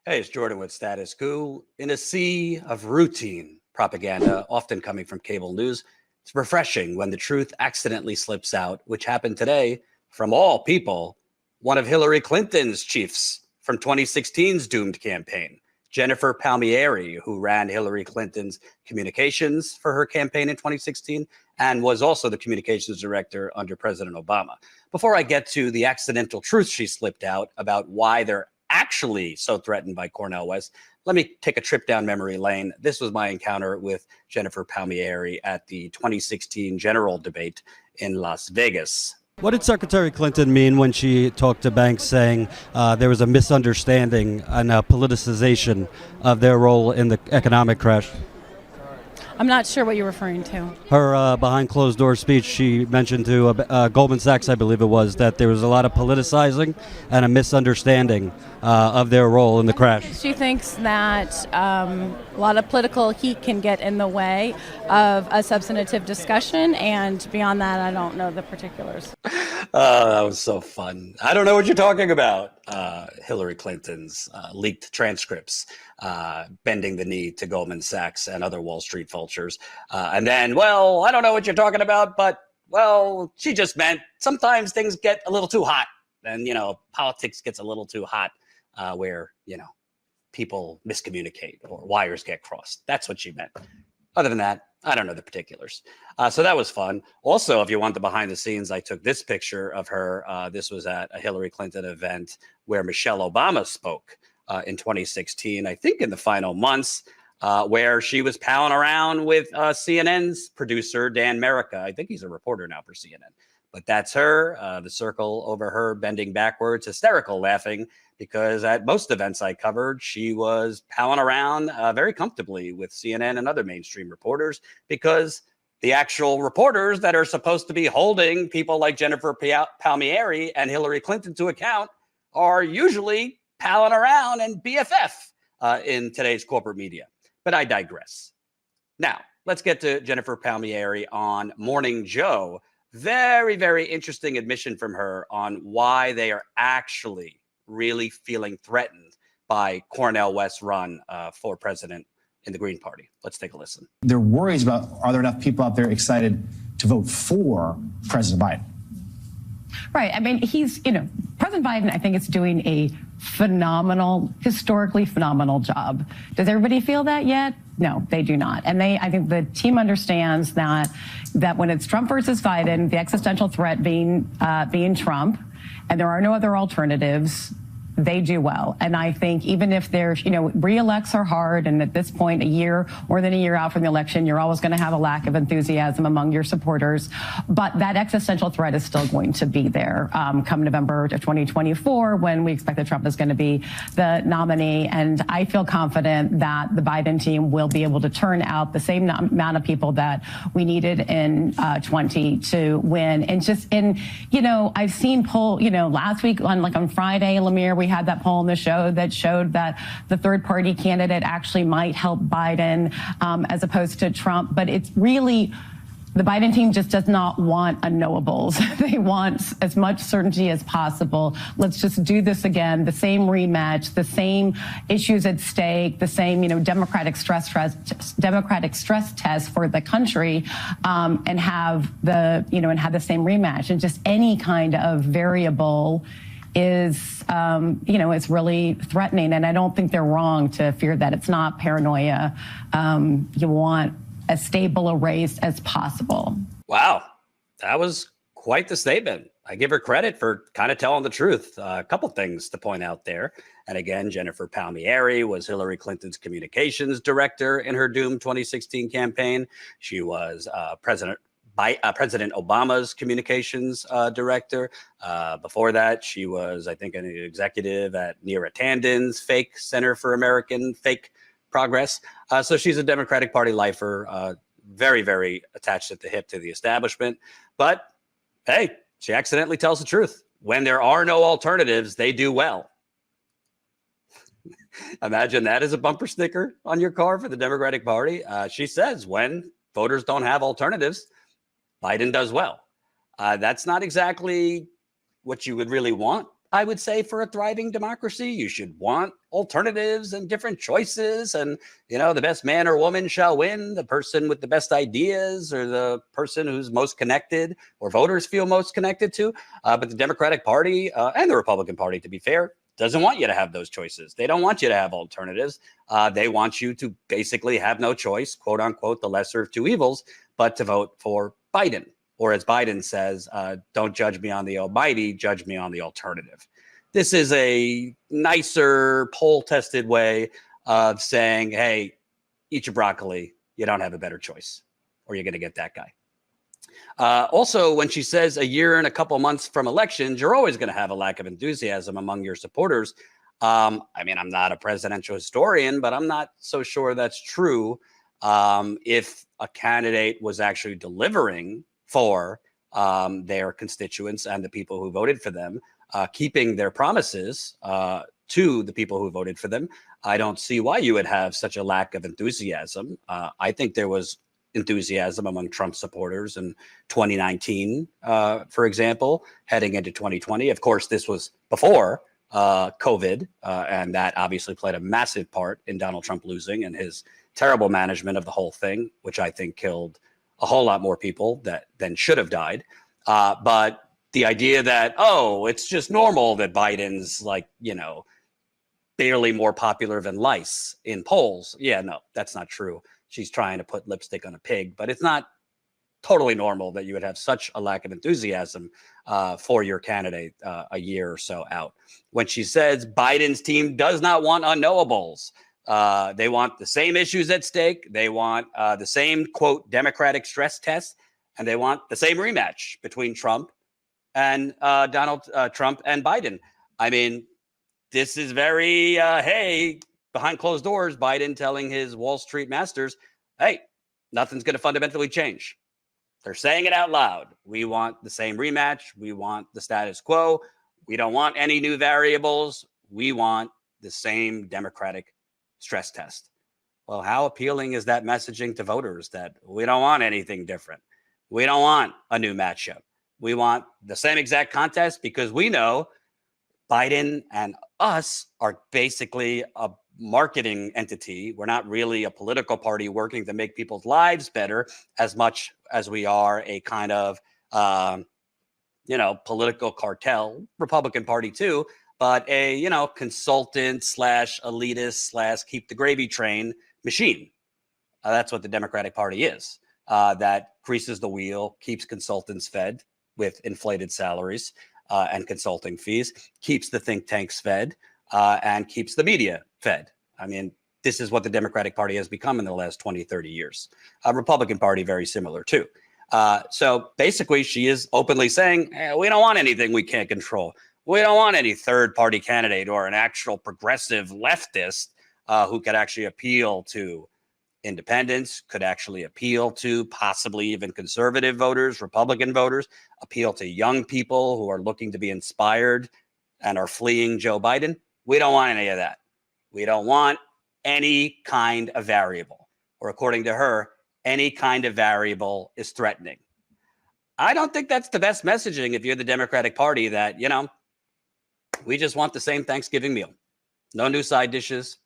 Hey, it's Jordan with Status Coup. In a sea of routine propaganda, often coming from cable news, it's refreshing when the truth accidentally slips out, which happened today from all people, one of Hillary Clinton's chiefs from 2016's doomed campaign, Jennifer Palmieri, who ran Hillary Clinton's communications for her campaign in 2016 and was also the communications director under President Obama. Before I get to the accidental truth she slipped out about why they're actually so threatened by Cornel West, let me take a trip down memory lane. This was my encounter with Jennifer Palmieri at the 2016 general debate in Las Vegas. What did Secretary Clinton mean when she talked to banks saying there was a misunderstanding and a politicization of their role in the economic crash? I'm not sure what you're referring to. Her behind closed door speech, she mentioned to Goldman Sachs, I believe it was, that there was a lot of politicizing and a misunderstanding of their role in the crash. She thinks that a lot of political heat can get in the way of a substantive discussion, and beyond that, I don't know the particulars. That was so fun. I don't know what you're talking about. Hillary Clinton's leaked transcripts, bending the knee to Goldman Sachs and other Wall Street vultures. And then, well, I don't know what you're talking about, but, well, she just meant sometimes things get a little too hot. And, politics gets a little too hot where, people miscommunicate or wires get crossed. That's what she meant. Other than that, I don't know the particulars. So that was fun. Also, if you want the behind the scenes, I took this picture of her. This was at a Hillary Clinton event where Michelle Obama spoke in 2016, I think in the final months, where she was palling around with CNN's producer, Dan Merica. I think he's a reporter now for CNN. But that's her, the circle over her bending backwards, hysterical laughing, because at most events I covered, she was palling around very comfortably with CNN and other mainstream reporters, because the actual reporters that are supposed to be holding people like Jennifer Palmieri and Hillary Clinton to account are usually palling around and BFF in today's corporate media. But I digress. Now, let's get to Jennifer Palmieri on Morning Joe. Very, very interesting admission from her on why they are actually really feeling threatened by Cornel West's run for president in the Green Party. Let's take a listen. There are worries about, are there enough people out there excited to vote for President Biden? Right. I mean, President Biden, I think, is doing a historically phenomenal job. Does everybody feel that yet? No, they do not. And I think the team understands that when it's Trump versus Biden, the existential threat being Trump, and there are no other alternatives, they do well. And I think even if there's, re-elects are hard, and at this point, more than a year out from the election, you're always going to have a lack of enthusiasm among your supporters. But that existential threat is still going to be there come November of 2024, when we expect that Trump is going to be the nominee. And I feel confident that the Biden team will be able to turn out the same amount of people that we needed in 20 to win. I've seen poll, last week on Friday, Lemire, we had that poll in the show that showed that the third party candidate actually might help Biden as opposed to Trump. But it's really, the Biden team just does not want unknowables. They want as much certainty as possible. Let's just do this again, the same rematch, the same issues at stake, the same, democratic stress test for the country, and have the same rematch. And just any kind of variable is really threatening. And I don't think they're wrong to fear that. It's not paranoia. You want as stable a race as possible. Wow, that was quite the statement. I give her credit for kind of telling the truth. A couple things to point out there. And again, Jennifer Palmieri was Hillary Clinton's communications director in her doomed 2016 campaign. She was President Obama's communications director. Before that, she was, I think, an executive at Neera Tanden's fake Center for American Fake Progress. So she's a Democratic Party lifer, very, very attached at the hip to the establishment. But hey, she accidentally tells the truth. When there are no alternatives, they do well. Imagine that as a bumper sticker on your car for the Democratic Party. She says when voters don't have alternatives, Biden does well. That's not exactly what you would really want I would say, for a thriving democracy. You should want alternatives and different choices. And, the best man or woman shall win, the person with the best ideas or the person who's most connected or voters feel most connected to. But the Democratic Party and the Republican Party, to be fair, doesn't want you to have those choices. They don't want you to have alternatives. They want you to basically have no choice, quote unquote, the lesser of two evils, but to vote for Biden. Or as Biden says, don't judge me on the almighty, judge me on the alternative. This is a nicer poll-tested way of saying, hey, eat your broccoli. You don't have a better choice, or you're going to get that guy. Also, when she says a year and a couple months from elections, you're always going to have a lack of enthusiasm among your supporters. I'm not a presidential historian, but I'm not so sure that's true. If a candidate was actually delivering for their constituents and the people who voted for them, keeping their promises to the people who voted for them, I don't see why you would have such a lack of enthusiasm. I think there was enthusiasm among Trump supporters in 2019, for example, heading into 2020. Of course, this was before COVID, and that obviously played a massive part in Donald Trump losing and his terrible management of the whole thing, which I think killed a whole lot more people than should have died. But the idea that, it's just normal that Biden's barely more popular than lice in polls. Yeah, no, that's not true. She's trying to put lipstick on a pig, but it's not totally normal that you would have such a lack of enthusiasm for your candidate a year or so out. When she says Biden's team does not want unknowables, they want the same issues at stake. They want the same, quote, Democratic stress test, and they want the same rematch between Trump and Donald Trump and Biden. I mean, this is very, hey, behind closed doors, Biden telling his Wall Street masters, hey, nothing's going to fundamentally change. They're saying it out loud. We want the same rematch. We want the status quo. We don't want any new variables. We want the same Democratic stress test. Well, how appealing is that messaging to voters that we don't want anything different? We don't want a new matchup. We want the same exact contest because we know Biden and us are basically a marketing entity. We're not really a political party working to make people's lives better as much as we are a kind of, political cartel, Republican Party too, but a, consultant / elitist / keep the gravy train machine. That's what the Democratic Party is. That greases the wheel, keeps consultants fed with inflated salaries and consulting fees, keeps the think tanks fed, and keeps the media fed. I mean, this is what the Democratic Party has become in the last 20, 30 years. Republican Party, very similar too. So basically, she is openly saying, we don't want anything we can't control. We don't want any third-party candidate or an actual progressive leftist who could actually appeal to independents, could actually appeal to possibly even conservative voters, Republican voters, appeal to young people who are looking to be inspired and are fleeing Joe Biden. We don't want any of that. We don't want any kind of variable, or according to her, any kind of variable is threatening. I don't think that's the best messaging if you're the Democratic Party, that, we just want the same Thanksgiving meal. No new side dishes.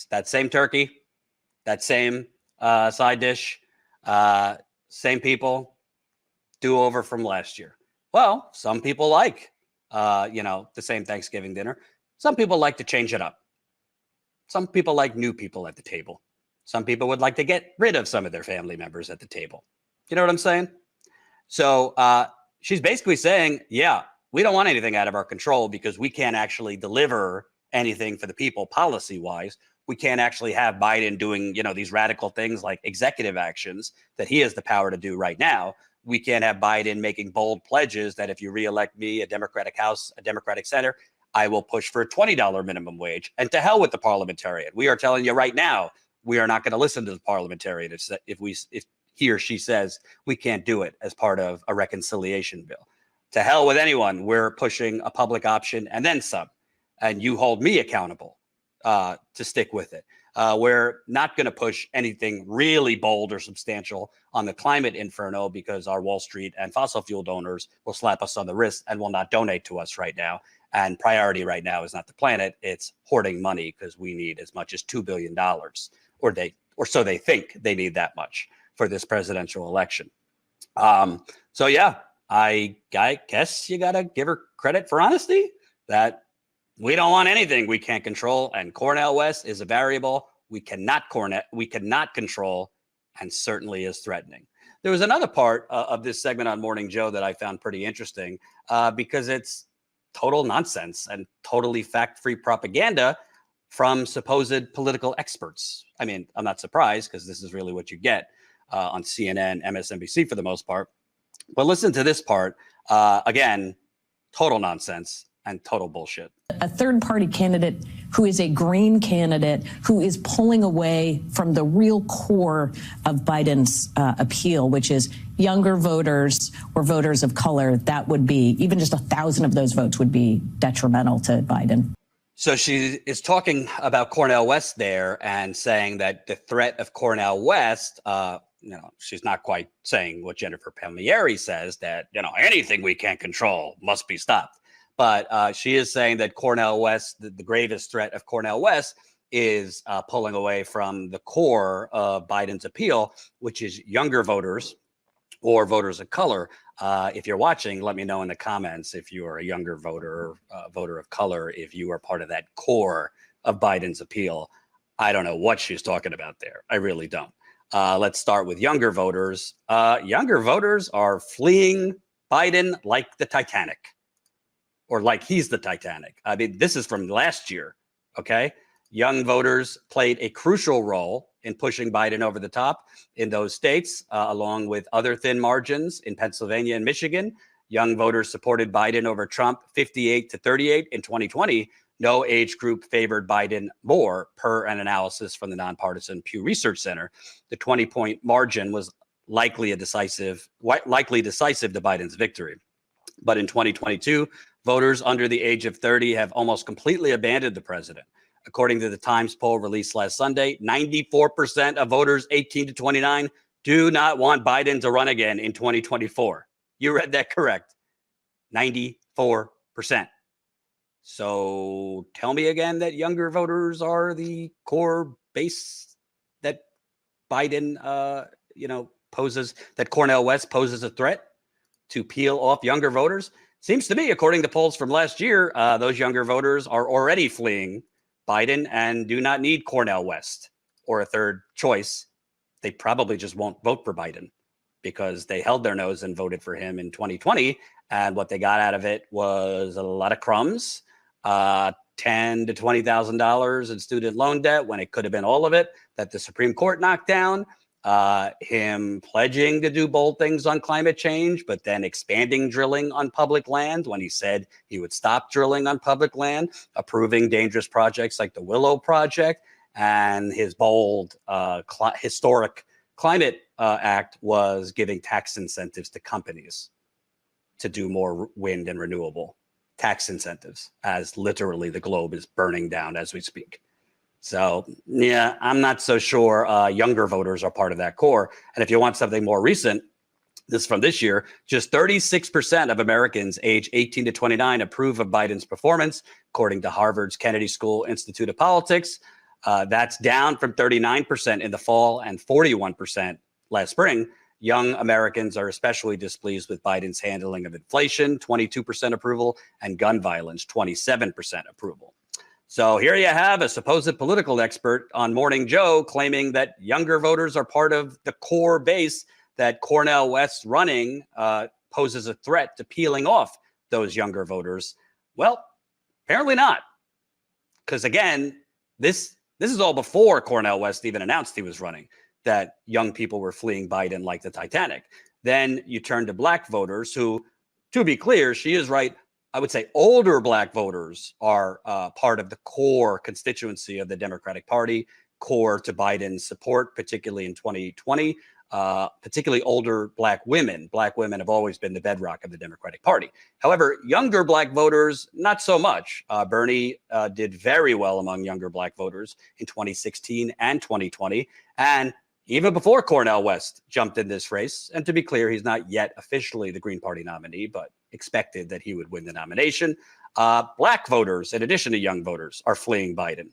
That same turkey, that same side dish, same people, do over from last year. Well, some people like, the same Thanksgiving dinner. Some people like to change it up. Some people like new people at the table. Some people would like to get rid of some of their family members at the table. You know what I'm saying? So she's basically saying, yeah, we don't want anything out of our control because we can't actually deliver anything for the people policy-wise. We can't actually have Biden doing, these radical things like executive actions that he has the power to do right now. We can't have Biden making bold pledges that if you reelect me, a Democratic House, a Democratic Senate, I will push for a $20 minimum wage. And to hell with the parliamentarian. We are telling you right now, we are not going to listen to the parliamentarian if he or she says we can't do it as part of a reconciliation bill. To hell with anyone. We're pushing a public option and then some. And you hold me accountable to stick with it. We're not going to push anything really bold or substantial on the climate inferno because our Wall Street and fossil fuel donors will slap us on the wrist and will not donate to us right now. And priority right now is not the planet, it's hoarding money because we need as much as $2 billion, or so they think they need that much for this presidential election. So yeah, I guess you got to give her credit for honesty that we don't want anything we can't control, and Cornel West is a variable we cannot control, and certainly is threatening. There was another part of this segment on Morning Joe that I found pretty interesting because it's total nonsense and totally fact-free propaganda from supposed political experts. I mean, I'm not surprised because this is really what you get on CNN, MSNBC for the most part. But listen to this part. Again, total nonsense and total bullshit. A third-party candidate who is a green candidate who is pulling away from the real core of Biden's appeal, which is younger voters or voters of color. That would be, even just 1,000 of those votes would be detrimental to Biden. So she is talking about Cornel West there and saying that the threat of Cornel West, she's not quite saying what Jennifer Palmieri says, that, anything we can't control must be stopped. But she is saying that Cornel West, the gravest threat of Cornel West is pulling away from the core of Biden's appeal, which is younger voters or voters of color. If you're watching, let me know in the comments if you are a younger voter, voter of color, if you are part of that core of Biden's appeal. I don't know what she's talking about there. I really don't. Let's start with younger voters. Younger voters are fleeing Biden like the Titanic. Or like he's the Titanic. I mean, this is from last year, okay? Young voters played a crucial role in pushing Biden over the top in those states, along with other thin margins in Pennsylvania and Michigan. Young voters supported Biden over Trump 58-38 in 2020. No age group favored Biden more, per an analysis from the nonpartisan Pew Research Center. The 20-point margin was likely decisive to Biden's victory. But in 2022, voters under the age of 30 have almost completely abandoned the president. According to the Times poll released last Sunday, 94% of voters 18 to 29 do not want Biden to run again in 2024. You read that correct. 94%. So tell me again that younger voters are the core base that Biden, poses, that Cornel West poses a threat to peel off younger voters. Seems to me, according to polls from last year, those younger voters are already fleeing Biden and do not need Cornel West or a third choice. They probably just won't vote for Biden because they held their nose and voted for him in 2020. And what they got out of it was a lot of crumbs, $10,000 to $20,000 in student loan debt when it could have been all of it that the Supreme Court knocked down. Him pledging to do bold things on climate change, but then expanding drilling on public land when he said he would stop drilling on public land, approving dangerous projects like the Willow Project, and his bold historic climate act was giving tax incentives to companies to do more wind and renewable tax incentives, as literally the globe is burning down as we speak. So, yeah, I'm not so sure younger voters are part of that core. And if you want something more recent, this is from this year, just 36% of Americans age 18 to 29 approve of Biden's performance, according to Harvard's Kennedy School Institute of Politics. That's down from 39% in the fall and 41% last spring. Young Americans are especially displeased with Biden's handling of inflation, 22% approval, and gun violence, 27% approval. So here you have a supposed political expert on Morning Joe claiming that younger voters are part of the core base that Cornel West running poses a threat to peeling off those younger voters. Well, apparently not. Because again, this is all before Cornel West even announced he was running, that young people were fleeing Biden like the Titanic. Then you turn to black voters who, to be clear, she is right, I would say older black voters are part of the core constituency of the Democratic Party, core to Biden's support, particularly in 2020. particularly older black women. Black women have always been the bedrock of the Democratic Party. However, younger black voters, not so much. Bernie did very well among younger black voters in 2016 and 2020. And even before Cornel West jumped in this race, and to be clear, he's not yet officially the Green Party nominee, but expected that he would win the nomination. Black voters, in addition to young voters, are fleeing Biden.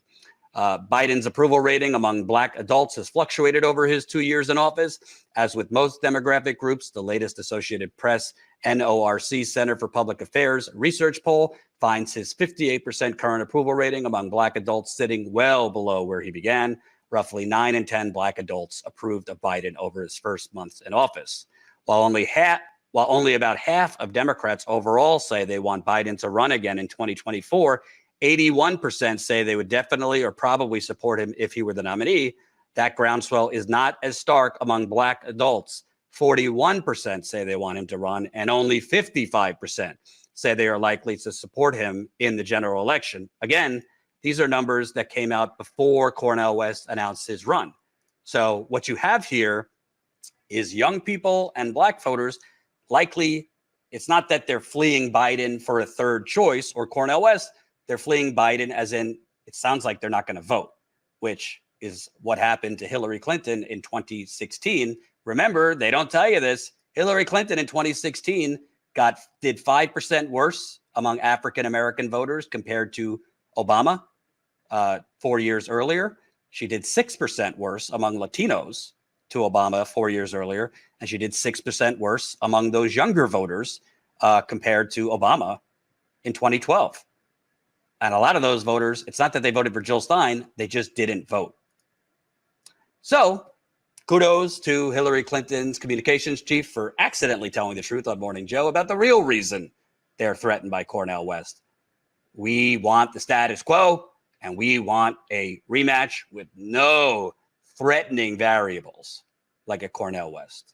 Biden's approval rating among black adults has fluctuated over his 2 years in office. As with most demographic groups, the latest Associated Press NORC Center for Public Affairs research poll finds his 58% current approval rating among black adults sitting well below where he began. Roughly 9 in 10 black adults approved of Biden over his first months in office. While only about half of Democrats overall say they want Biden to run again in 2024, 81% say they would definitely or probably support him if he were the nominee. That groundswell is not as stark among black adults. 41% say they want him to run, and only 55% say they are likely to support him in the general election. Again, these are numbers that came out before Cornel West announced his run. So what you have here is young people and black voters likely, it's not that they're fleeing Biden for a third choice or Cornel West, they're fleeing Biden as in it sounds like they're not going to vote, which is what happened to Hillary Clinton in 2016. Remember, they don't tell you this. Hillary Clinton in 2016 did 5% worse among African-American voters compared to Obama 4 years earlier. She did 6% worse among Latinos to Obama 4 years earlier, and she did 6% worse among those younger voters compared to Obama in 2012. And a lot of those voters, it's not that they voted for Jill Stein, they just didn't vote. So kudos to Hillary Clinton's communications chief for accidentally telling the truth on Morning Joe about the real reason they're threatened by Cornel West. We want the status quo, and we want a rematch with no threatening variables like a Cornel West.